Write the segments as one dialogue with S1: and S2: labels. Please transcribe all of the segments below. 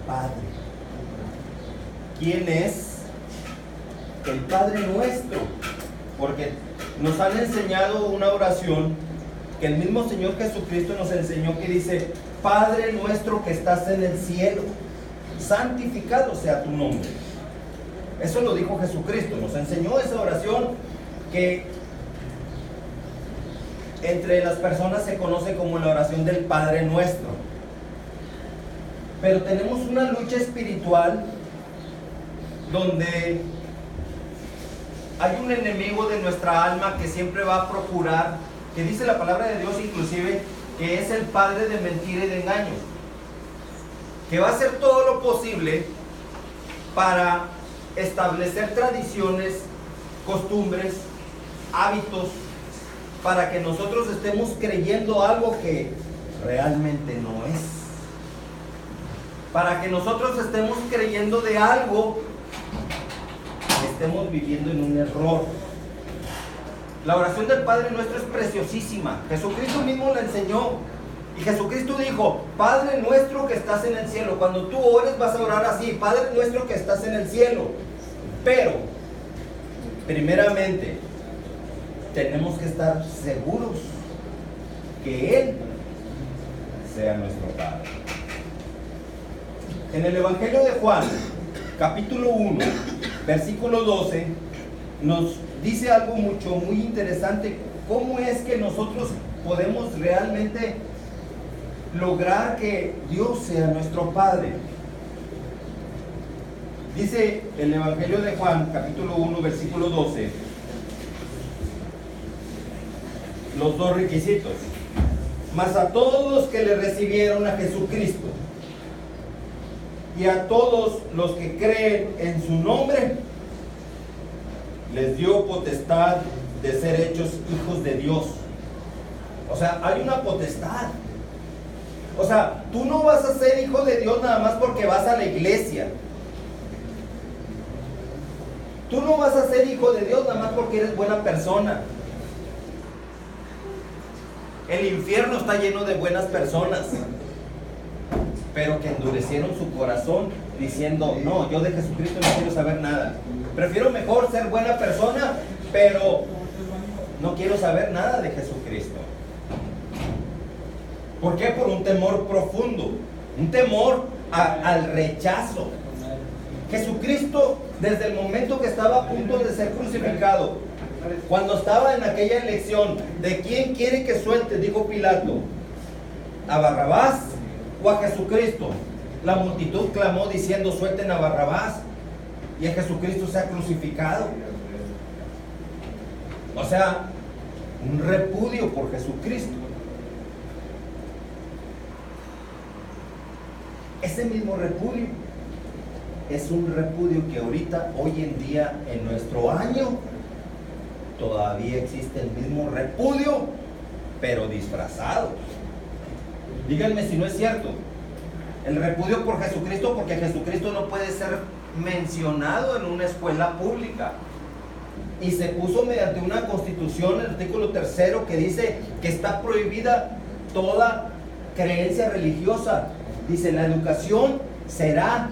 S1: Padre. ¿Quién es? El Padre nuestro. Porque nos han enseñado una oración que el mismo Señor Jesucristo nos enseñó, que dice: Padre nuestro que estás en el cielo, santificado sea tu nombre. Eso lo dijo Jesucristo, nos enseñó esa oración que entre las personas se conoce como la oración del Padre nuestro. Pero tenemos una lucha espiritual donde hay un enemigo de nuestra alma que siempre va a procurar, que dice la palabra de Dios inclusive, que es el padre de mentira y de engaño, que va a hacer todo lo posible para establecer tradiciones, costumbres, hábitos, para que nosotros estemos creyendo algo que realmente no es, para que nosotros estemos creyendo de algo que estemos viviendo en un error. La oración del Padre Nuestro es preciosísima. Jesucristo mismo la enseñó. Y Jesucristo dijo: Padre nuestro que estás en el cielo. Cuando tú ores vas a orar así: Padre nuestro que estás en el cielo. Pero, primeramente, tenemos que estar seguros que Él sea nuestro Padre. En el Evangelio de Juan, capítulo 1, versículo 12, nos dice algo muy interesante. ¿Cómo es que nosotros podemos realmente lograr que Dios sea nuestro Padre? Dice el Evangelio de Juan, capítulo 1, versículo 12, los dos requisitos. Mas a todos los que le recibieron a Jesucristo y a todos los que creen en su nombre, les dio potestad de ser hechos hijos de Dios. O sea, hay una potestad. O sea, tú no vas a ser hijo de Dios nada más porque vas a la iglesia. Tú no vas a ser hijo de Dios nada más porque eres buena persona. El infierno está lleno de buenas personas, pero que endurecieron su corazón diciendo: no, yo de Jesucristo no quiero saber nada. Prefiero mejor ser buena persona, pero no quiero saber nada de Jesucristo. ¿Por qué? Por un temor profundo, un temor al rechazo. Jesucristo, desde el momento que estaba a punto de ser crucificado, cuando estaba en aquella elección de quién quiere que suelte, dijo Pilato: ¿a Barrabás o a Jesucristo? La multitud clamó diciendo: suelten a Barrabás. Y a Jesucristo se ha crucificado. O sea, un repudio por Jesucristo. Ese mismo repudio es un repudio que ahorita, hoy en día, en nuestro año, todavía existe el mismo repudio, pero disfrazado. Díganme si no es cierto. El repudio por Jesucristo, porque Jesucristo no puede ser mencionado en una escuela pública. Y se puso mediante una constitución, el artículo 3, que dice que está prohibida toda creencia religiosa. Dice: la educación será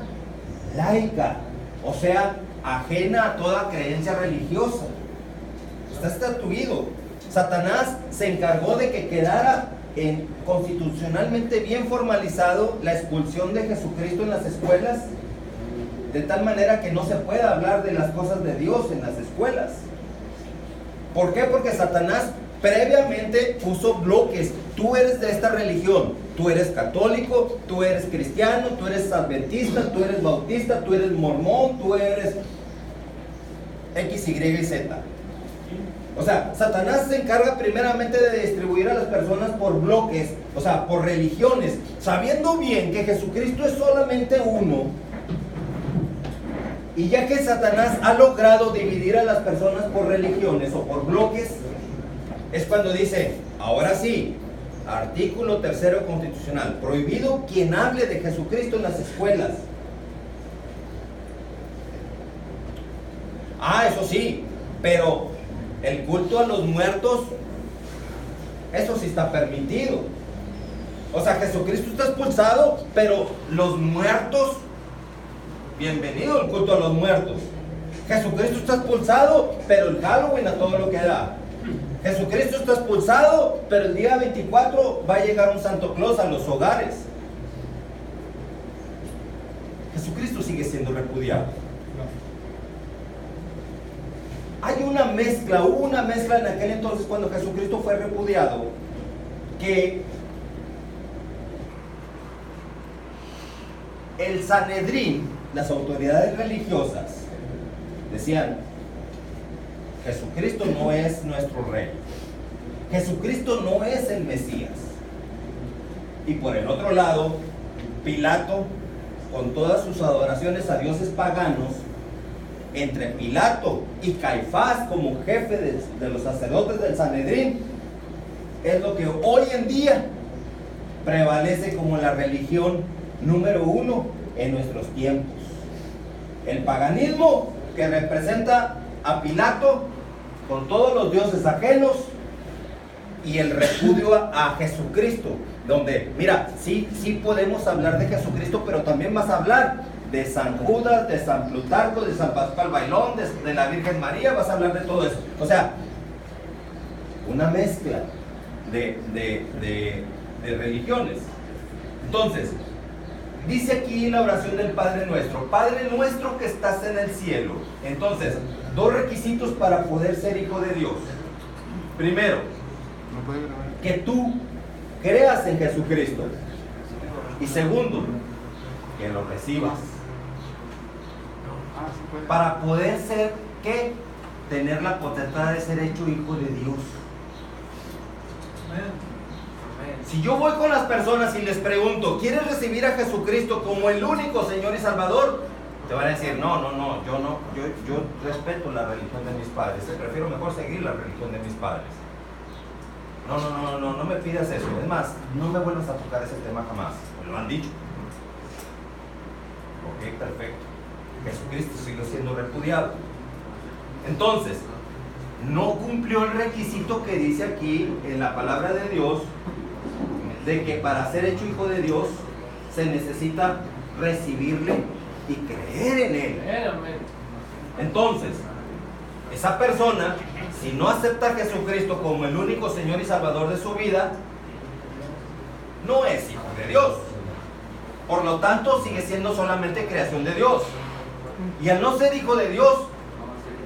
S1: laica, o sea, ajena a toda creencia religiosa. Está estatuido. Satanás se encargó de que quedara constitucionalmente bien formalizado la expulsión de Jesucristo en las escuelas, de tal manera que no se pueda hablar de las cosas de Dios en las escuelas. ¿Por qué? Porque Satanás previamente puso bloques. Tú eres de esta religión, tú eres católico, tú eres cristiano, tú eres adventista, tú eres bautista, tú eres mormón, tú eres X, Y y Z. O sea, Satanás se encarga primeramente de distribuir a las personas por bloques, o sea, por religiones, sabiendo bien que Jesucristo es solamente uno. Y ya que Satanás ha logrado dividir a las personas por religiones o por bloques, es cuando dice: ahora sí, artículo 3 constitucional, prohibido quien hable de Jesucristo en las escuelas. Ah, eso sí, pero el culto a los muertos, eso sí está permitido. O sea, Jesucristo está expulsado, pero los muertos, bienvenido al culto a los muertos. Jesucristo está expulsado, pero el Halloween a todo lo que da. Jesucristo está expulsado, pero el día 24 va a llegar un Santo Claus a los hogares. Jesucristo sigue siendo repudiado. Hay una mezcla, hubo una mezcla en aquel entonces cuando Jesucristo fue repudiado, que el Sanedrín, las autoridades religiosas, decían: Jesucristo no es nuestro rey, Jesucristo no es el Mesías. Y por el otro lado, Pilato, con todas sus adoraciones a dioses paganos, entre Pilato y Caifás como jefe de los sacerdotes del Sanedrín, es lo que hoy en día prevalece como la religión número uno en nuestros tiempos. El paganismo, que representa a Pilato con todos los dioses ajenos, y el repudio a Jesucristo, donde, mira, sí podemos hablar de Jesucristo, pero también vas a hablar de San Judas, de San Plutarco, de San Pascual Bailón, de la Virgen María, vas a hablar de todo eso. O sea, una mezcla de religiones. Entonces, dice aquí la oración del Padre Nuestro: Padre nuestro que estás en el cielo. Entonces, dos requisitos para poder ser hijo de Dios. Primero, que tú creas en Jesucristo. Y segundo, que lo recibas. Para poder ser, ¿qué? Tener la potestad de ser hecho hijo de Dios. Si yo voy con las personas y les pregunto: ¿quieres recibir a Jesucristo como el único Señor y Salvador? Te van a decir: yo respeto la religión de mis padres, prefiero mejor seguir la religión de mis padres. No me pidas eso. Es más, no me vuelvas a tocar ese tema jamás. Me lo han dicho. Ok, perfecto. Jesucristo sigue siendo repudiado. Entonces, no cumplió el requisito que dice aquí en la palabra de Dios, de que para ser hecho hijo de Dios se necesita recibirle y creer en él. Entonces, esa persona, si no acepta a Jesucristo como el único Señor y Salvador de su vida, no es hijo de Dios. Por lo tanto, sigue siendo solamente creación de Dios. Y al no ser hijo de Dios,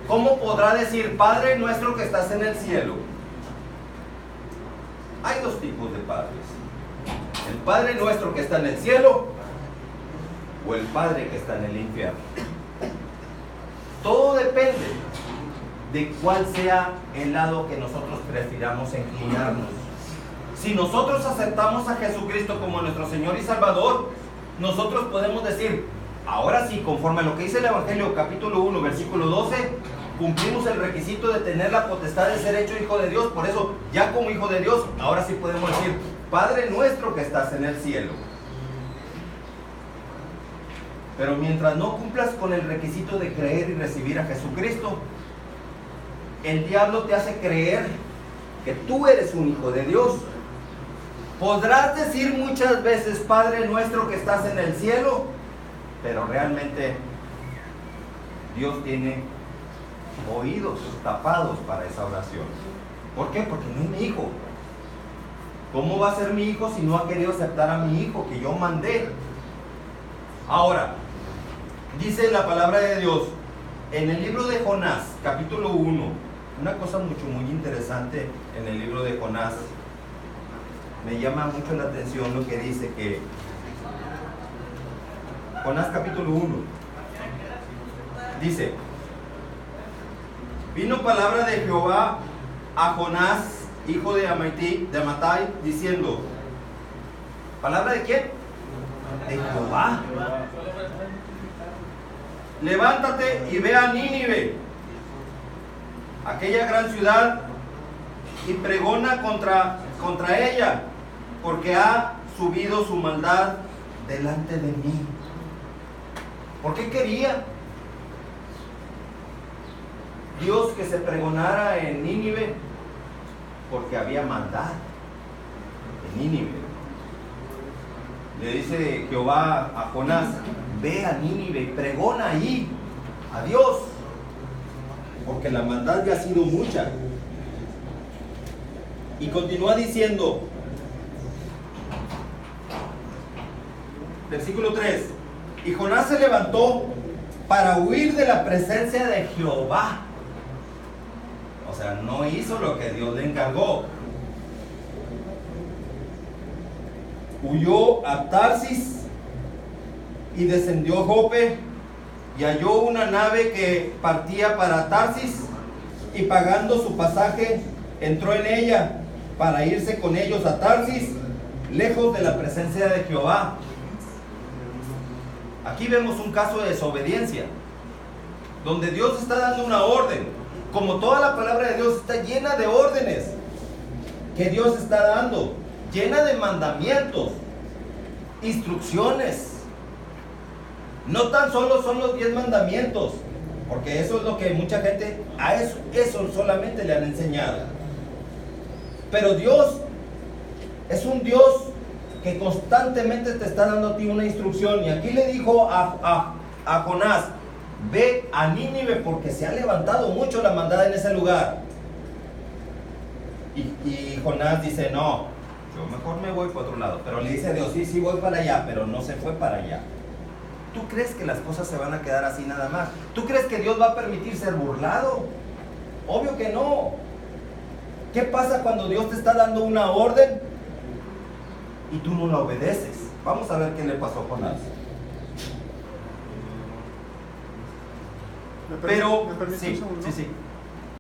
S1: ¿cómo podrá decir: Padre nuestro que estás en el cielo? Hay dos tipos de padres: el Padre nuestro que está en el cielo, o el Padre que está en el infierno. Todo depende de cuál sea el lado que nosotros prefiramos inclinarnos. Si nosotros aceptamos a Jesucristo como nuestro Señor y Salvador, nosotros podemos decir: ahora sí, conforme a lo que dice el Evangelio capítulo 1 versículo 12, cumplimos el requisito de tener la potestad de ser hecho hijo de Dios. Por eso, ya como hijo de Dios, ahora sí podemos decir: Padre nuestro que estás en el cielo. Pero mientras no cumplas con el requisito de creer y recibir a Jesucristo, el diablo te hace creer que tú eres un hijo de Dios. Podrás decir muchas veces: Padre nuestro que estás en el cielo, pero realmente Dios tiene oídos tapados para esa oración. ¿Por qué? Porque no es mi hijo. ¿Cómo va a ser mi hijo si no ha querido aceptar a mi hijo que yo mandé? Ahora, dice la palabra de Dios en el libro de Jonás, capítulo 1, una cosa muy interesante en el libro de Jonás. Me llama mucho la atención lo que dice, que Jonás capítulo 1 dice: vino palabra de Jehová a Jonás, hijo de Amittai, diciendo. ¿Palabra de quién? De Jehová. Levántate y ve a Nínive, aquella gran ciudad, y pregona contra ella, porque ha subido su maldad delante de mí. ¿Por qué quería Dios que se pregonara en Nínive? Porque había maldad en Nínive. le dice Jehová a Jonás, ve a Nínive y pregona ahí a Dios, porque la maldad ya ha sido mucha. Y continúa diciendo, versículo 3, y Jonás se levantó para huir de la presencia de Jehová. O sea, no hizo lo que Dios le encargó. Huyó a Tarsis y descendió a Jope y halló una nave que partía para Tarsis y pagando su pasaje entró en ella para irse con ellos a Tarsis, lejos de la presencia de Jehová. Aquí vemos un caso de desobediencia, donde Dios está dando una orden. Como toda la palabra de Dios está llena de órdenes que Dios está dando, llena de mandamientos, instrucciones. No tan solo son los 10 mandamientos, porque eso es lo que mucha gente, a eso solamente le han enseñado. Pero Dios es un Dios que constantemente te está dando a ti una instrucción. Y aquí le dijo a Jonás, ve a Nínive porque se ha levantado mucho la maldad en ese lugar. Y Jonás dice, no, yo mejor me voy para otro lado. Pero le dice a Dios, sí, voy para allá, pero no se fue para allá. ¿Tú crees que las cosas se van a quedar así nada más? ¿Tú crees que Dios va a permitir ser burlado? Obvio que no. ¿Qué pasa cuando Dios te está dando una orden y tú no la obedeces? Vamos a ver qué le pasó a Jonás. Pero,
S2: ¿me permite
S1: sí,
S2: un segundo?
S1: sí.